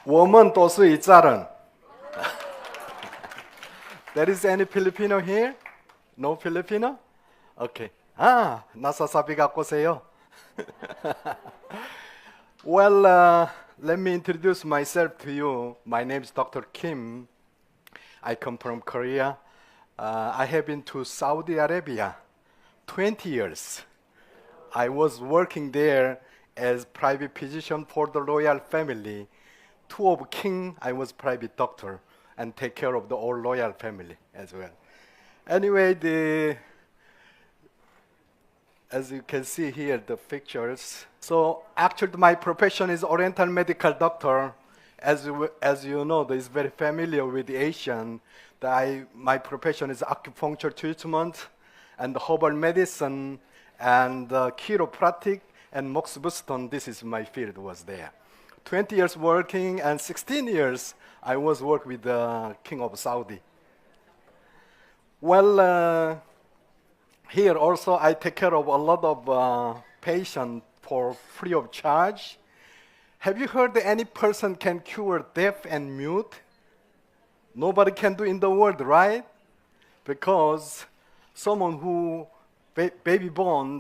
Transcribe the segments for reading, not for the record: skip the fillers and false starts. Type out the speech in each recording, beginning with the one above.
我们都是一家人. There is any Filipino here? No Filipino? Okay. 나사사비 갖고 오세요. Well, let me introduce myself to you. My name is Dr. Kim. I come from Korea. I have been to Saudi Arabia 20 years. I was working there as private physician for the royal family. Two of king, I was private doctor and take care of the whole royal family as well. Anyway, as you can see here, the pictures. So actually my profession is Oriental medical doctor. As you know, that is very familiar with the Asian. My profession is acupuncture treatment and herbal medicine and chiropractic and Mox Boston. This is my field was there. 20 years working and 16 years I was work with the King of Saudi. Well, here also I take care of a lot of patients for free of charge. Have you heard that any person can cure deaf and mute? Nobody can do in the world, right? Because someone who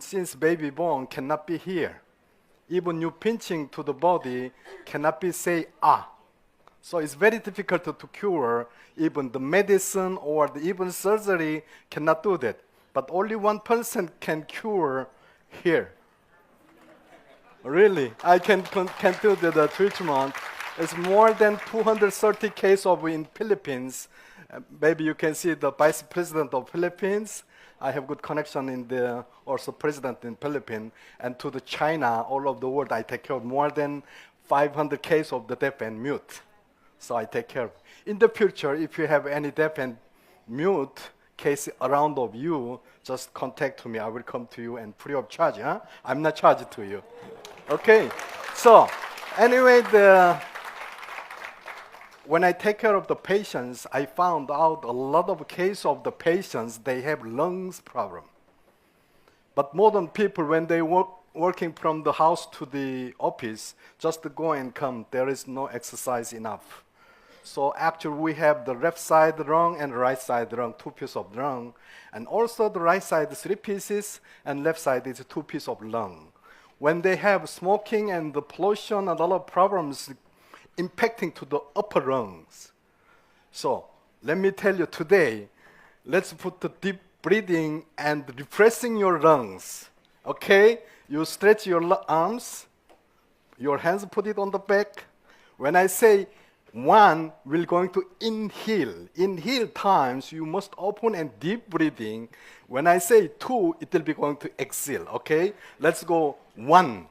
since baby born cannot be here. Even you pinching to the body cannot be say ah. So it's very difficult to cure. Even the medicine or even surgery cannot do that. But only one person can cure here. Really, I can do the treatment. It's more than 230 cases in Philippines. Maybe you can see the vice president of Philippines. I have good connection in the also president in Philippines and to the China, all over the world. I take care of more than 500 cases of the deaf and mute. So I take care of. In the future, if you have any deaf and mute case around of you, just contact me. I will come to you and free of charge. Huh? I'm not charged to you. Okay. So anyway, when I take care of the patients, I found out a lot of cases of the patients, they have lungs problem. But modern people, when they working from the house to the office, just to go and come, there is no exercise enough. So actually we have the left side lung and right side lung, 2 pieces of lung. And also the right side 3 pieces and left side is 2 pieces of lung. When they have smoking and the pollution and a lot of problems impacting to the upper lungs. So let me tell you today, let's put the deep breathing and refreshing your lungs. Okay? You stretch your arms, your hands put it on the back. When I say 1, we're going to inhale. Inhale times, you must open and deep breathing. When I say 2, it will be going to exhale. Okay? Let's go 1,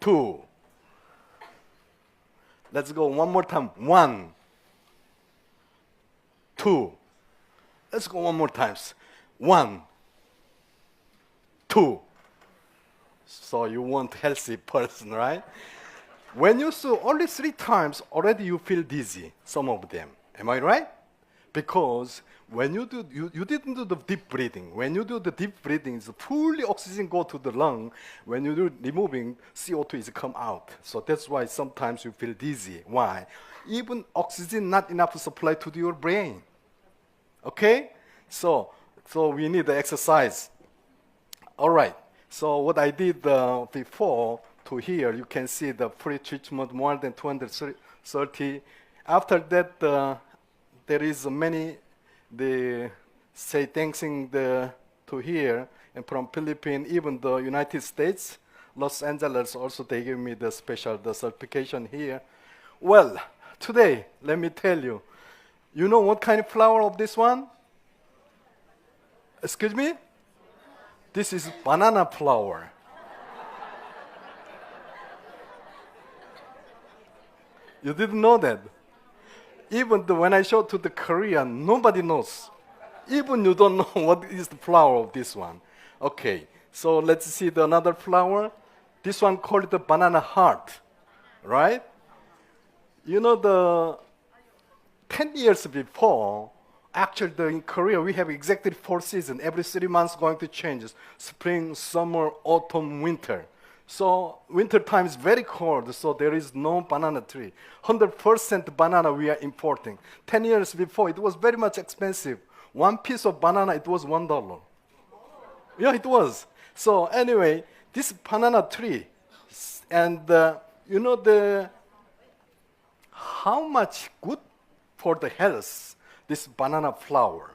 2. Let's go one more time. 1, 2. Let's go one more time. 1, 2. So you want healthy person, right? When you do only 3 times, already you feel dizzy, some of them. Am I right? Because when you do, you didn't do the deep breathing. When you do the deep breathing, it's fully oxygen go to the lung. When you do removing, CO2 is come out. So that's why sometimes you feel dizzy. Why? Even oxygen not enough supply to your brain. Okay? So we need the exercise. All right. So what I did before to here, you can see the pre-treatment more than 230. After that, there is many, they say thanking to here and from Philippines, even the United States, Los Angeles also they give me the special certification here. Well, today, let me tell you, you know what kind of flower of this one? Excuse me? This is banana flower. You didn't know that? Even when I show to the Korean, nobody knows. Even you don't know what is the flower of this one. Okay, so let's see another flower. This one called the banana heart, right? You know, the 10 years before, actually in Korea we have exactly 4 seasons. Every 3 months going to change. Spring, summer, autumn, winter. So winter time is very cold, so there is no banana tree. 100% banana we are importing. 10 years before, it was very much expensive. One piece of banana, it was $1. Yeah, it was. So anyway, this banana tree, and you know how much good for the health this banana flower.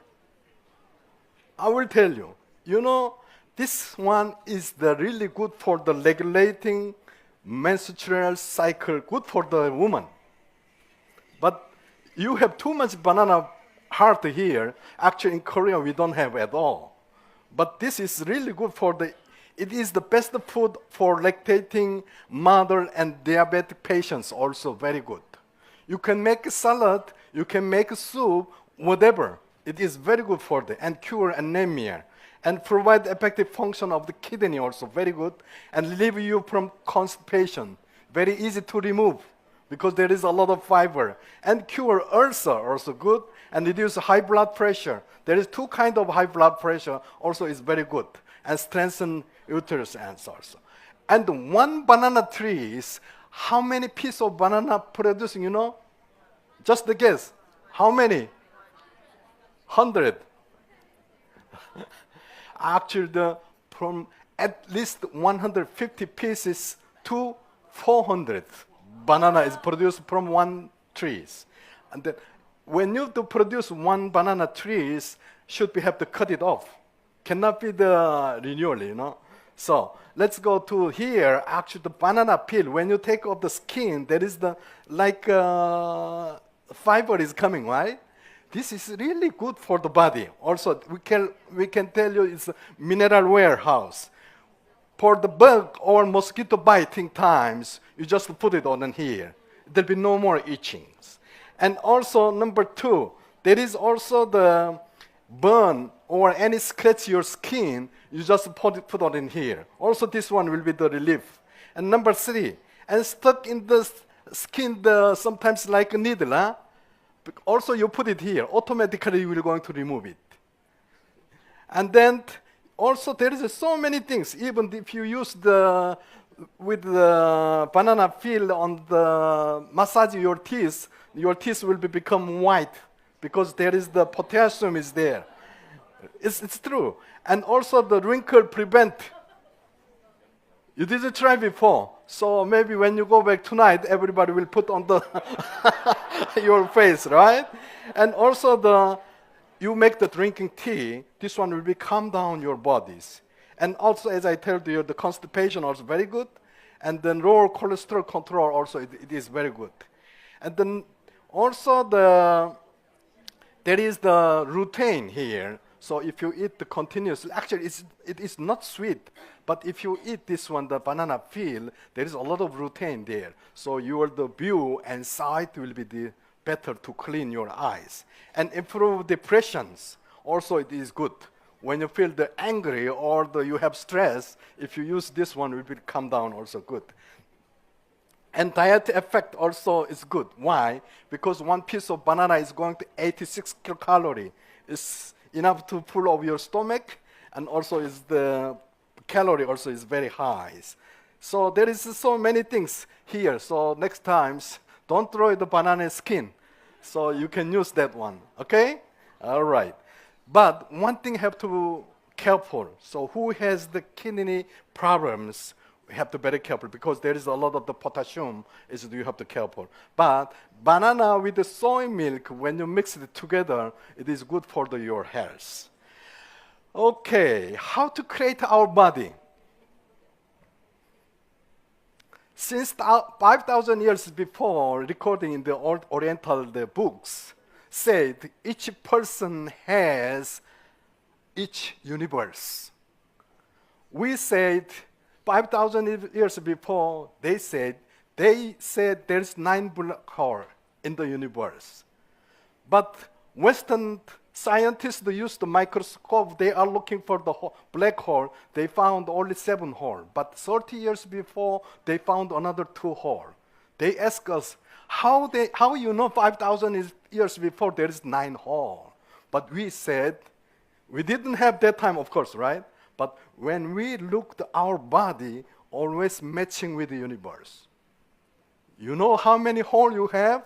I will tell you. You know, this one is the really good for the regulating menstrual cycle, good for the woman. But you have too much banana heart here. Actually, in Korea, we don't have at all. But this is really good for it is the best food for lactating mother and diabetic patients also very good. You can make a salad, you can make a soup, whatever. It is very good for and cure anemia and provide effective function of the kidney also very good and relieve you from constipation. Very easy to remove because there is a lot of fiber and cure ulcer also good and reduce high blood pressure. There is two kinds of high blood pressure also is very good and strengthen uterus ends also. And one banana tree is how many pieces of banana producing, you know? Just a guess. How many? 100. Actually, from at least 150 pieces to 400 banana is produced from one trees. And then when you to produce one banana trees, should we have to cut it off? Cannot be the renewal, you know. So let's go to here. Actually, the banana peel. When you take off the skin, there is the fiber is coming, right? This is really good for the body. Also, we can tell you it's a mineral warehouse. For the bug or mosquito biting times, you just put it on here. There'll be no more itchings. And also, number 2, there is also the burn or any scratch your skin, you just put it on in here. Also, this one will be the relief. And number 3, and stuck in the skin, sometimes like a needle, huh? Also, you put it here. Automatically, you will going to remove it. And then, also, there is so many things. Even if you use with the banana peel on the massage your teeth will become white because there is the potassium is there. It's true. And also, the wrinkle prevent. You didn't try before. So maybe when you go back tonight, everybody will put on the your face, right? And also you make the drinking tea, this one will calm down your bodies. And also, as I told you, the constipation also very good. And then lower cholesterol control also, it is very good. And then also there is the lutein here. So if you eat the continuously, actually it is not sweet, but if you eat this one, the banana peel, there is a lot of lutein there. So the view and sight will be better to clean your eyes. And improve depressions, also it is good. When you feel angry or you have stress, if you use this one, it will calm down also good. And diet effect also is good. Why? Because one piece of banana is going to 86 kilocalories. It's enough to full of your stomach, and also the calorie also is very high. So there is so many things here. So next times, don't throw the banana skin. So you can use that one, okay? All right. But one thing have to careful. So who has the kidney problems, we have to be very careful because there is a lot of the potassium you have to careful. But banana with the soy milk, when you mix it together, it is good for your health. Okay, how to create our body? Since 5,000 years before, recording in the old Oriental books, said each person has each universe. We said 5,000 years before, they said there's 9 black holes in the universe. But Western scientists use the microscope, they are looking for the black hole, they found only 7 holes. But 30 years before, they found another 2 holes. They ask us, how you know 5,000 years before there is 9 holes? But we said, we didn't have that time, of course, right? But when we looked at our body, always matching with the universe. You know how many holes you have?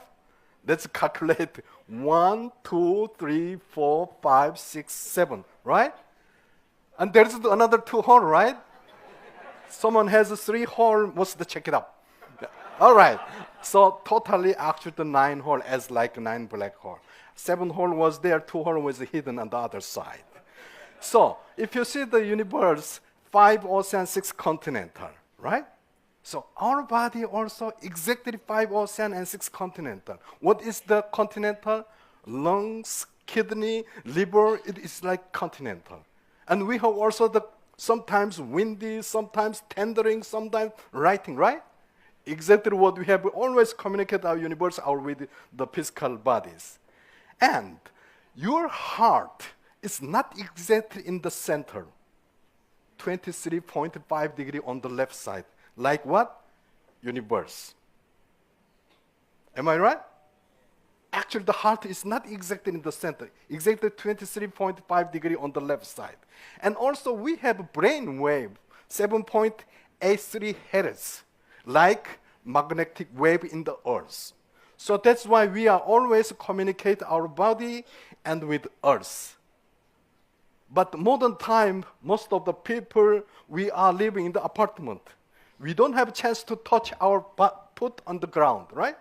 Let's calculate 1, 2, 3, 4, 5, 6, 7, right? And there's another 2 holes, right? Someone has 3 holes, must check it out. All right. So totally actually the 9 holes as like 9 black holes. 7 holes was there, 2 holes was hidden on the other side. So if you see the universe, 5 ocean, 6 continental, right? So our body also exactly 5 ocean and 6 continental. What is the continental? Lungs, kidney, liver, it is like continental. And we have also the sometimes windy, sometimes tendering, sometimes writing, right? Exactly what we have. We always communicate our universe out with the physical bodies. And your heart is not exactly in the center, 23.5 degree on the left side. Like what? Universe. Am I right? Actually, the heart is not exactly in the center, exactly 23.5 degree on the left side. And also, we have a brain wave, 7.83 hertz, like magnetic wave in the earth. So that's why we are always communicate our body and with earth. But modern time, most of the people, we are living in the apartment. We don't have a chance to touch our foot on the ground, right?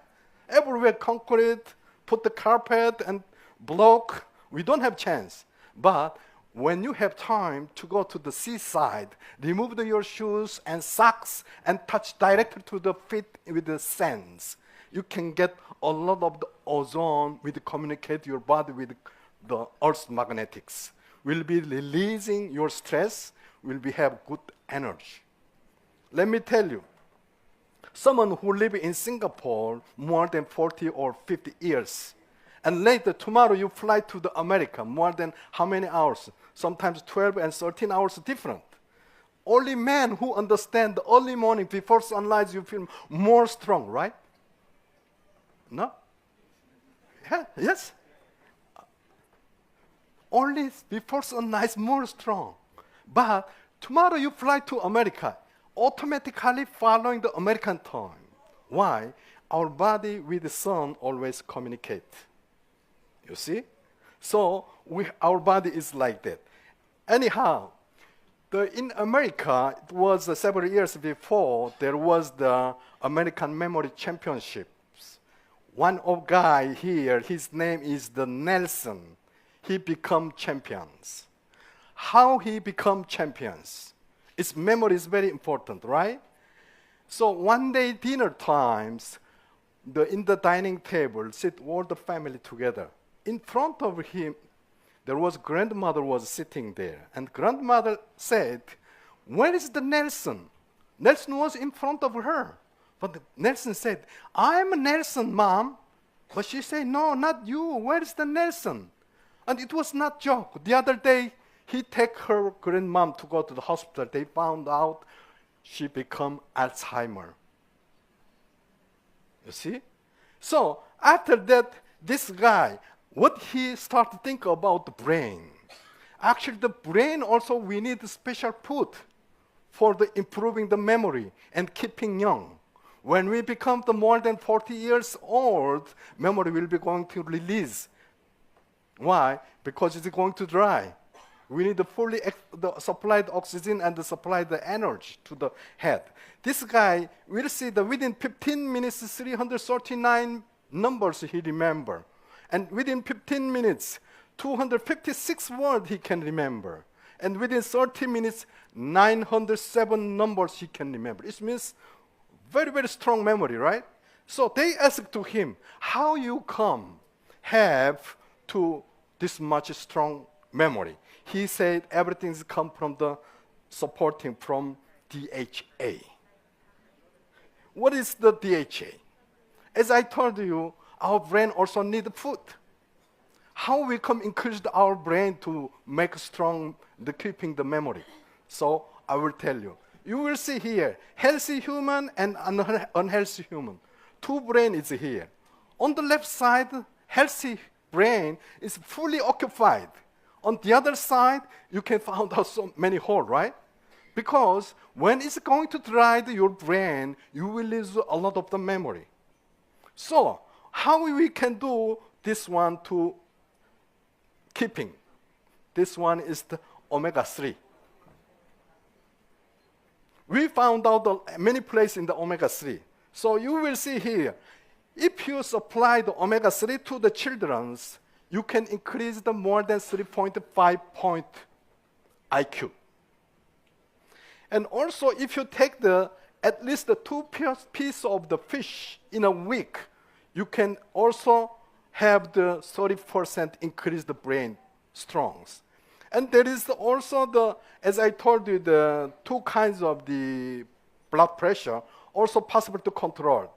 Everywhere concrete, put the carpet and block. We don't have chance. But when you have time to go to the seaside, remove your shoes and socks and touch directly to the feet with the sands, you can get a lot of the ozone with communicate your body with the Earth's magnetics. Will be releasing your stress, will be have good energy. Let me tell you, someone who live in Singapore more than 40 or 50 years, and later tomorrow you fly to the America more than how many hours? Sometimes 12 and 13 hours different. Only men who understand the early morning before sunrise, you feel more strong, right? No? Yeah, yes? Only before sunrise, more strong. But tomorrow you fly to America, automatically following the American time. Why? Our body with the sun always communicate. You see? So our body is like that. Anyhow, in America, it was several years before, there was the American Memory Championships. One of guy here, his name is the Nelson. He become champions. How he become champions? His memory is very important, right? So one day dinner times, in the dining table, sit all the family together. In front of him, there was grandmother was sitting there, and grandmother said, "Where is the Nelson?" Nelson was in front of her, but Nelson said, "I'm Nelson, Mom." But she said, "No, not you. Where is the Nelson?" And it was not joke. The other day, he take her grandmom to go to the hospital. They found out she become Alzheimer. You see? So after that, this guy, what he start to think about the brain. Actually, the brain also, we need special food for the improving the memory and keeping young. When we become the more than 40 years old, memory will be going to release. Why? Because it's going to dry. We need to fully supply the oxygen and to supply the energy to the head. This guy will see that within 15 minutes, 339 numbers he remember. And within 15 minutes, 256 words he can remember. And within 30 minutes, 907 numbers he can remember. It means very, very strong memory, right? So they asked to him, how you come have to this much strong memory? He said everything's come from the supporting from DHA. What is the DHA? As I told you, our brain also needs food. How we can increase our brain to make strong the keeping the memory? So I will tell you. You will see here, healthy human and unhealthy human. Two brain is here. On the left side, healthy brain is fully occupied. On the other side, you can find out so many holes, right? Because when it's going to dry your brain, you will lose a lot of the memory. So how we can do this one to keeping? This one is the omega-3. We found out many places in the omega-3. So you will see here, if you supply the omega-3 to the children, you can increase the more than 3.5 point IQ. And also, if you take at least the 2 pieces of the fish in a week, you can also have the 30% increase the brain strongs. And there is also as I told you, the 2 kinds of the blood pressure also possible to control.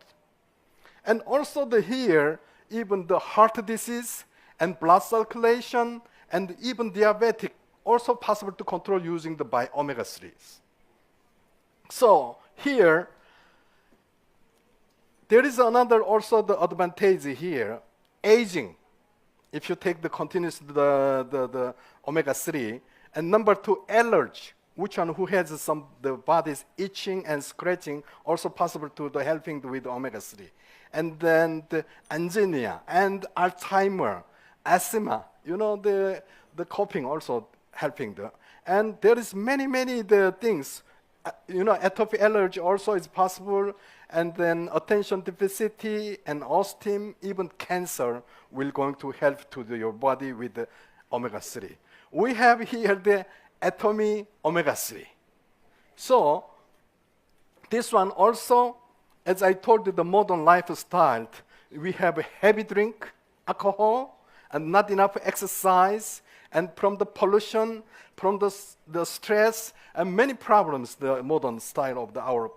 And also here, even the heart disease and blood circulation and even diabetic also possible to control using the omega-3s. So here, there is another also the advantage here, aging. If you take the continuous the omega-3, and number 2, allergy, which one who has the body's itching and scratching, also possible to the helping with the omega-3. And then the angina and Alzheimer, asthma, the coughing also helping and there is many the things. Atopic allergy also is possible, and then attention deficit and autism, even cancer will going to help to your body with the omega-3. We have here the Atomy omega-3. So this one also, as I told you, the modern lifestyle, we have a heavy drink, alcohol, and not enough exercise, and from the pollution, from the stress, and many problems, the modern style of our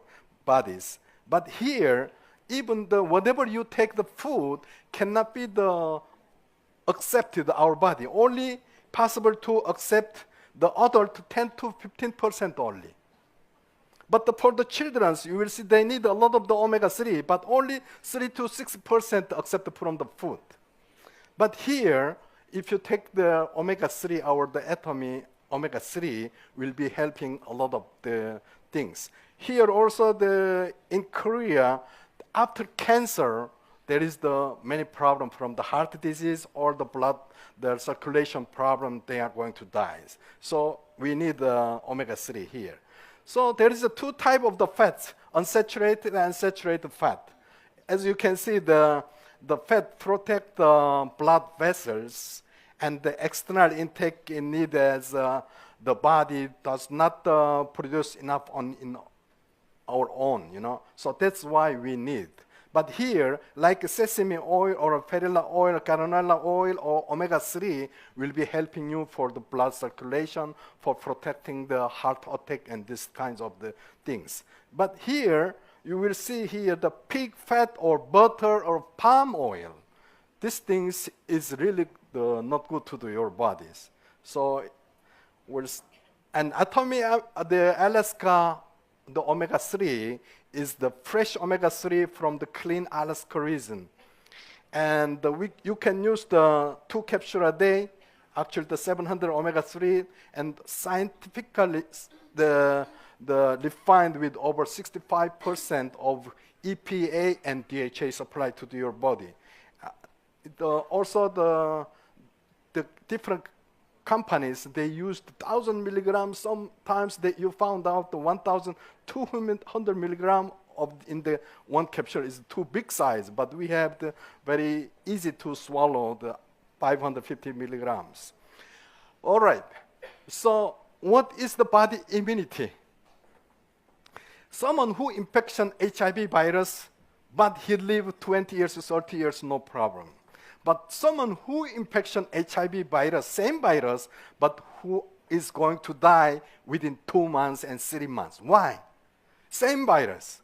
bodies. But here, even whatever you take the food cannot be accepted our body. Only possible to accept the adult 10 to 15% only. But for the children, you will see they need a lot of the omega-3, but only 3 to 6% accepted from the food. But here, if you take the omega-3 or the Atomy omega-3 will be helping a lot of the things. Here also in Korea, after cancer, there is many problems from the heart disease or the circulation problem, they are going to die. So we need omega-3 here. So there is 2 types of the fats, unsaturated and saturated fat. As you can see, the fat protect the blood vessels, and the external intake in need as the body does not produce enough in our own, So that's why we need. But here, like sesame oil or perilla oil, canola oil, or omega-3 will be helping you for the blood circulation, for protecting the heart attack and these kinds of the things. But here, you will see here the pig fat or butter or palm oil. These things is really not good to your bodies. So, and Atomy, the Alaska, the omega-3 is the fresh omega-3 from the clean Alaska region. And you can use the 2 capsules a day, actually the 700 omega-3, and scientifically the refined with over 65% of EPA and DHA supplied to your body. Also the different companies, they used 1,000 milligrams. Sometimes you found out the 1,200 milligram in the 1 capsule is too big size, but we have the very easy to swallow, the 550 milligrams. All right, so what is the body immunity? Someone who infection HIV virus, but he live 20 years, 30 years, no problem. But someone who infection HIV virus, same virus, but who is going to die within 2 months and 3 months. Why? Same virus.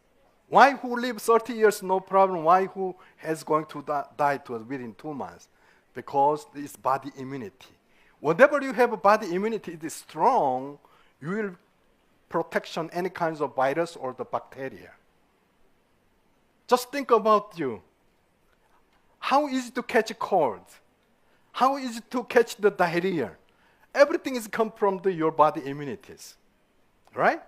Why who live 30 years, no problem? Why who is going to die within 2 months? Because it's body immunity. Whatever you have a body immunity, it is strong, you will protection any kinds of virus or the bacteria. Just think about you. How easy to catch a cold? How easy to catch the diarrhea? Everything is come from your body immunities, right?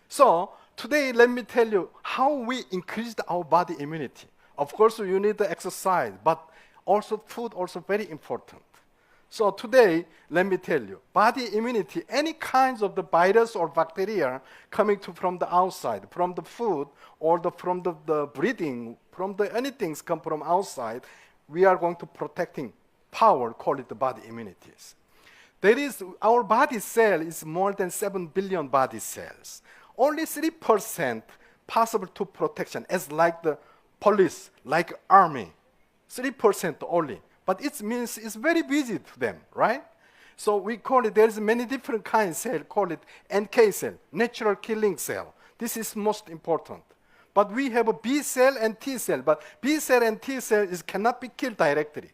So today, let me tell you how we increased our body immunity. Of course, you need the exercise, but also food also very important. So today, let me tell you, body immunity, any kinds of the virus or bacteria coming from the outside, from the food or from the breathing, from the anything come from outside, we are going to protecting power, call it the body immunities. There is, our body cell is more than 7 billion body cells. Only 3% possible to protection, as like the police, like army, 3% only. But it means it's very busy to them, right? So we call it, there's many different kinds of cell, call it NK cell, natural killing cell. This is most important. But we have a B cell and T cell, but B cell and T cell cannot be killed directly.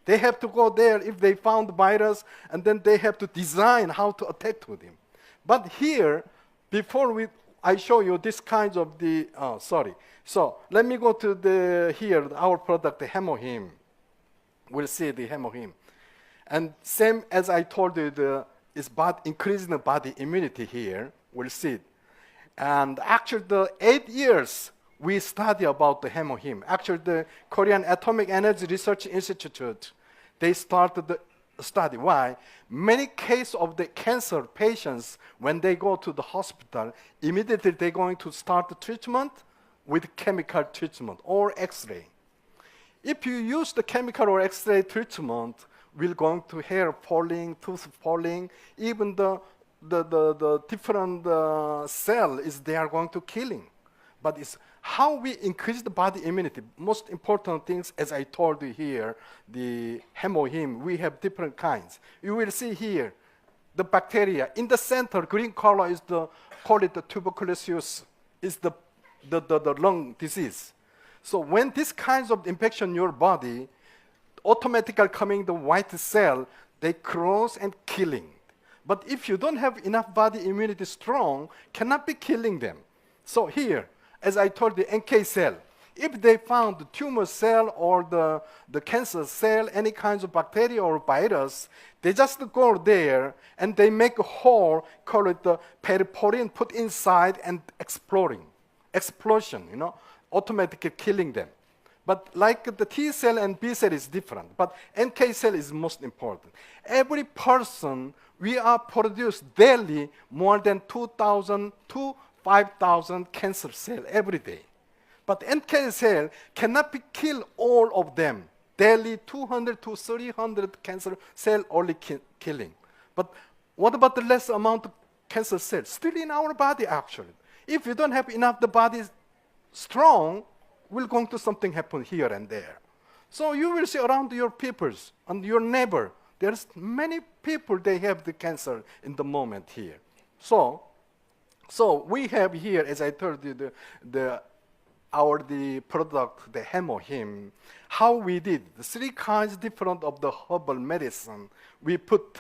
They have to go there if they found the virus, and then they have to design how to attack to them. But here, before I show you this kinds of the, So let me go to here, our product, the Hemohim. We'll see the Hemohim. And same as I told you, is increasing the body immunity here. We'll see it. And actually, the 8 years we study about the Hemohim. Actually, the Korean Atomic Energy Research Institute, they started the study. Why? Many cases of the cancer patients, when they go to the hospital, immediately they're going to start the treatment with chemical treatment or X-ray. If you use the chemical or X-ray treatment, we're going to hair falling, tooth falling, even the different cell they are going to killing. But it's how we increase the body immunity. Most important things, as I told you here, the Hemohim, we have different kinds. You will see here, the bacteria. In the center, green color is call it the tuberculosis, is the lung disease. So when this kinds of infection in your body, automatically coming the white cell, they cross and killing. But if you don't have enough body immunity strong, cannot be killing them. So here, as I told you, NK cell, if they found the tumor cell or the cancer cell, any kinds of bacteria or virus, they just go there and they make a hole, call it the periporine, put inside and explosion, automatically killing them. But like the T cell and B cell is different, but NK cell is most important. Every person, we are produced daily more than 2,000 to 5,000 cancer cells every day. But NK cell cannot be kill all of them. Daily 200 to 300 cancer cell only killing. But what about the less amount of cancer cells? Still in our body actually. If you don't have enough the body strong, will going to something happen here and there. So you will see around your peoples and your neighbor, there's many people they have the cancer in the moment here. So we have here, as I told you, the product, the Hemohim, how we did the 3 kinds different of the herbal medicine. We put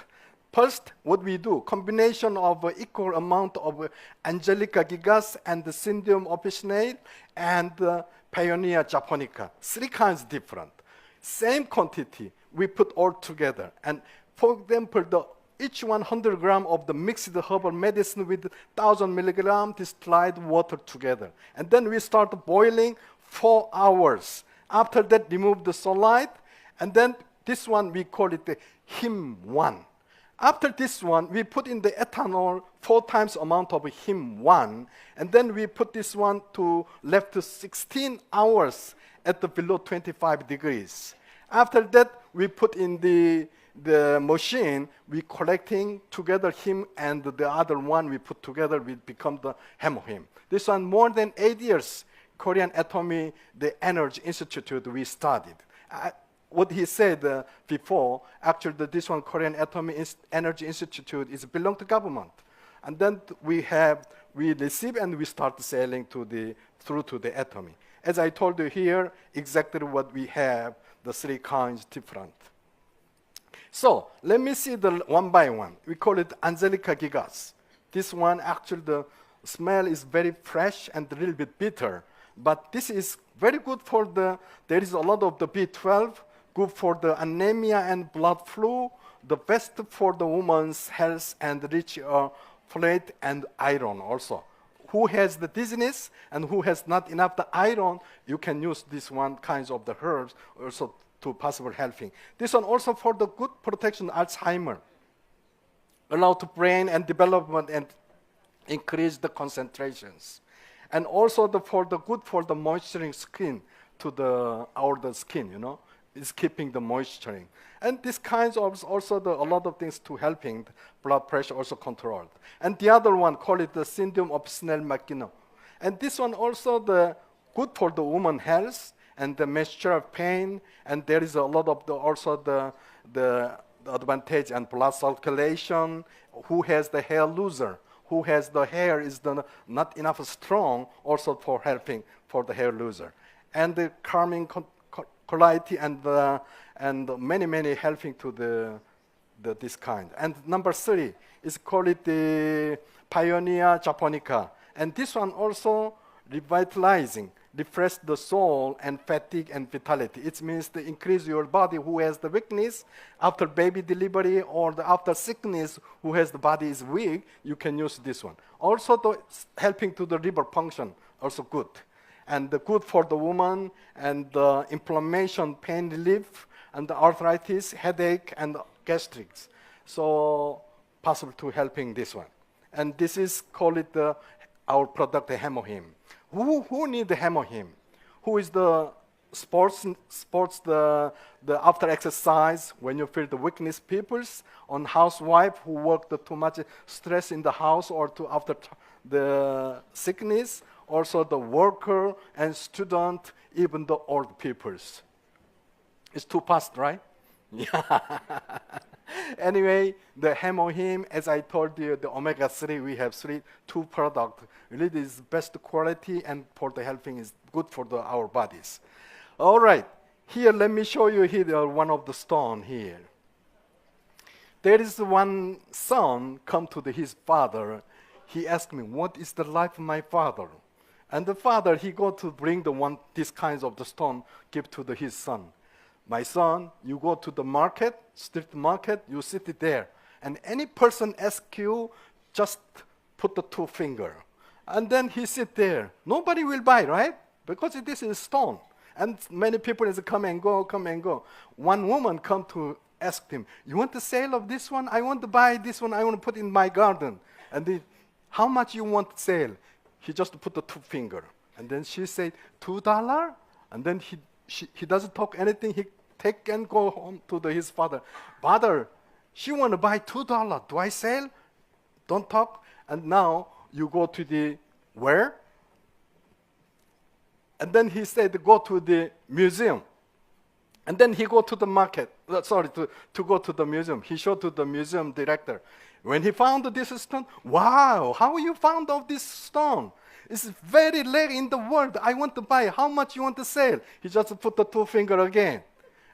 first, what we do, combination of equal amount of Angelica gigas and the Syndium officinale and Paeonia japonica. 3 kinds different. Same quantity, we put all together. And for example, each 100 gram of the mixed herbal medicine with 1,000 milligram distilled water together. And then we start boiling 4 hours. After that, remove the sunlight. And then this one, we call it the Him1. After this one, we put in the ethanol 4 times amount of Him1. And then we put this one to left to 16 hours at the below 25 degrees. After that, we put in the machine, we collecting together Him and the other one we put together, we become the Hemohim. This one, more than 8 years, Korean Atomy, the Energy Institute, we studied. What he said before, actually this one, Korean Atomy Energy Institute, is belong to government. And then we receive and we start selling through to the Atomy. As I told you here, exactly what we have, the 3 kinds different. So let me see the one by one. We call it Angelica gigas. This one, actually the smell is very fresh and a little bit bitter. But this is very good for there is a lot of the B12, good for the anemia and blood flow, the best for the woman's health and rich folate, and iron also. Who has the dizziness and who has not enough the iron, you can use this one kinds of the herbs also to possible helping. This one also for the good protection Alzheimer, allow to brain and development and increase the concentrations. And also for the good for the moisturizing skin to the skin, is keeping the moisturing. And this kinds of also a lot of things to helping the blood pressure also controlled. And the other one, call it the syndrome of Snell-McGinnis. And this one also the good for the woman health and the menstrual pain. And there is a lot of the advantage and blood circulation. Who has the hair looser? Who has the hair is not enough strong, also for helping for the hair loser. And the calming quality and many helping to this kind. And number 3 is called it the Pioneer Japonica. And this one also revitalizing, refresh the soul and fatigue and vitality. It means to increase your body who has the weakness after baby delivery or after sickness who has the body is weak, you can use this one. Also helping to the liver function, also good. And good for the woman and the inflammation, pain relief, and the arthritis, headache, and gastrics. So possible to helping this one. And this is call it our product, the Hemohim. Who need the Hemohim? Who is the sports the after exercise when you feel the weakness peoples on housewife who work too much stress in the house or after the sickness, also the worker and student, even the old peoples. It's too fast, right? Yeah. Anyway, the Hemohim, as I told you, the omega-3, we have two products. Really, this is best quality and for the helping is good for our bodies. All right, here, let me show you here one of the stone here. There is one son come to his father. He asked me, what is the life of my father? And the father, he go to bring this kinds of the stone, give to his son. My son, you go to the market, street market, you sit there. And any person ask you, just put the 2 finger. And then he sit there. Nobody will buy, right? Because this is stone. And many people is come and go, come and go. One woman come to ask him, you want the sale of this one? I want to buy this one. I want to put in my garden. And how much you want to sell? He just put the 2 finger. And then she said, $2? And then he doesn't talk anything. He take and go home to his father. Father, she want to buy $2. Do I sell? Don't talk. And now you go to where? And then he said, go to the museum. And then he go to the market. To go to the museum. He showed to the museum director. When he found this stone, wow, how you found of this stone? It's very rare in the world. I want to buy. How much you want to sell? He just put the 2 finger again.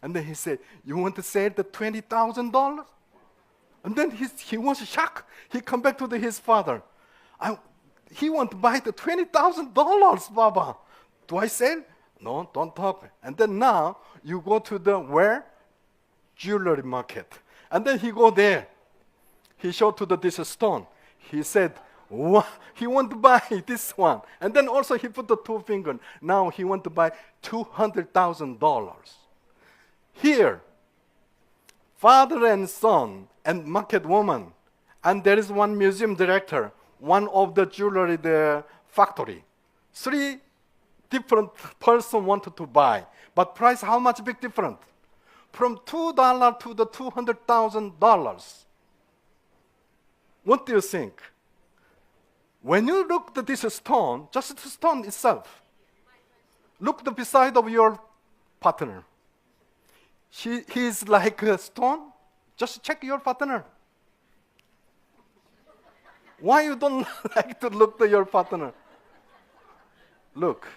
And then he said, you want to sell the $20,000? And then he was shocked. He come back to his father. He want to buy the $20,000, Baba. Do I sell? No, don't talk. And then now you go to where? Jewelry market. And then he go there. He showed to this stone. He said, what? He want to buy this one. And then also he put the 2 finger. Now he want to buy $200,000. Here, father and son and market woman, and there is one museum director, one of the jewelry factory. 3 different person wanted to buy, but price how much big different? From $2 to the $200,000. What do you think? When you look at this stone, just the stone itself, look beside of your partner. He's like a stone. Just check your partner. Why you don't like to look at your partner? Look.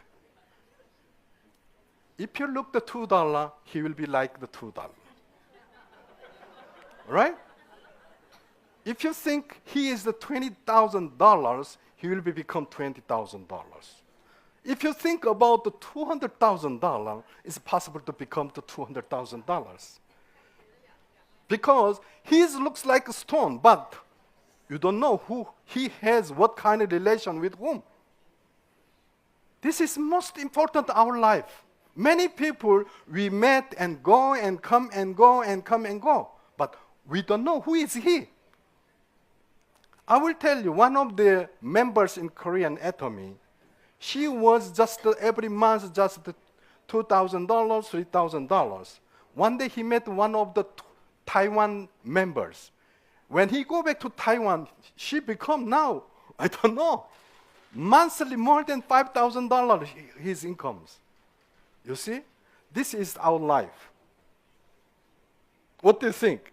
If you look at the $2, he will be like the $2. Right? If you think he is the $20,000, he will become $20,000. If you think about the $200,000, it's possible to become the $200,000. Because he looks like a stone, but You don't know who he has, what kind of relation with whom. This is most important in our life. Many people we met and go and come and go and come and go, but we don't know who is he. I will tell you, one of the members in Korean Atomy, she was just every month just $2,000, $3,000. One day he met one of the Taiwan members. When he go back to Taiwan, she become now, I don't know, monthly more than $5,000 his incomes. You see, this is our life. What do you think?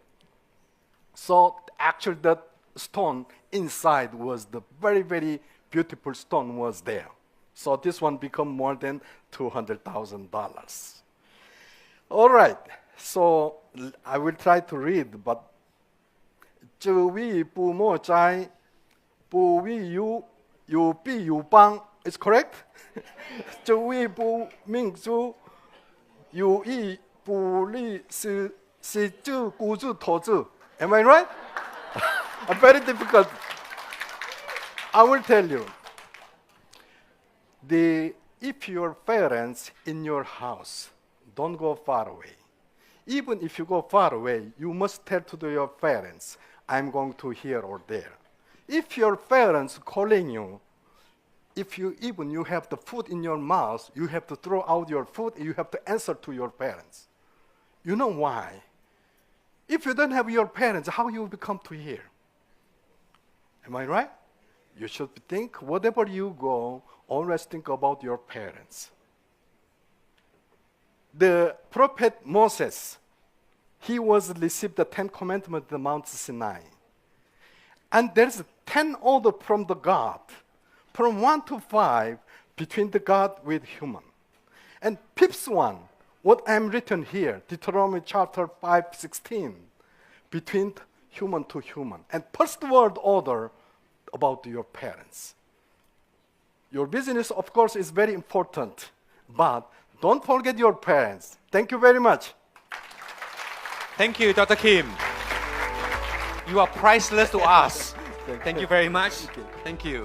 So actually the stone inside was the very, very beautiful stone was there. So this one become more than $200,000. All right, so I will try to read, but 这位父母在不为有必有帮 is correct? 这位不民主有意不利是就孤注投资 Am I right? Very difficult. I will tell you. If your parents in your house don't go far away, even if you go far away, you must tell to your parents, I'm going to here or there. If your parents calling you, if you have the food in your mouth, you have to throw out your food, you have to answer to your parents. You know why? If you don't have your parents, how you will come to here? Am I right? You should think, whatever you go, always think about your parents. The prophet Moses, he was received the 10 commandments at the Mount Sinai. And there's 10 order from the God, from 1 to 5, between the God with human. And fifth one, what I'm written here, Deuteronomy chapter 5:16, between human to human. And first word order about your parents. Your business, of course, is very important, but don't forget your parents. Thank you very much. Thank you, Dr. Kim. You are priceless to us. Thank you very much. Thank you.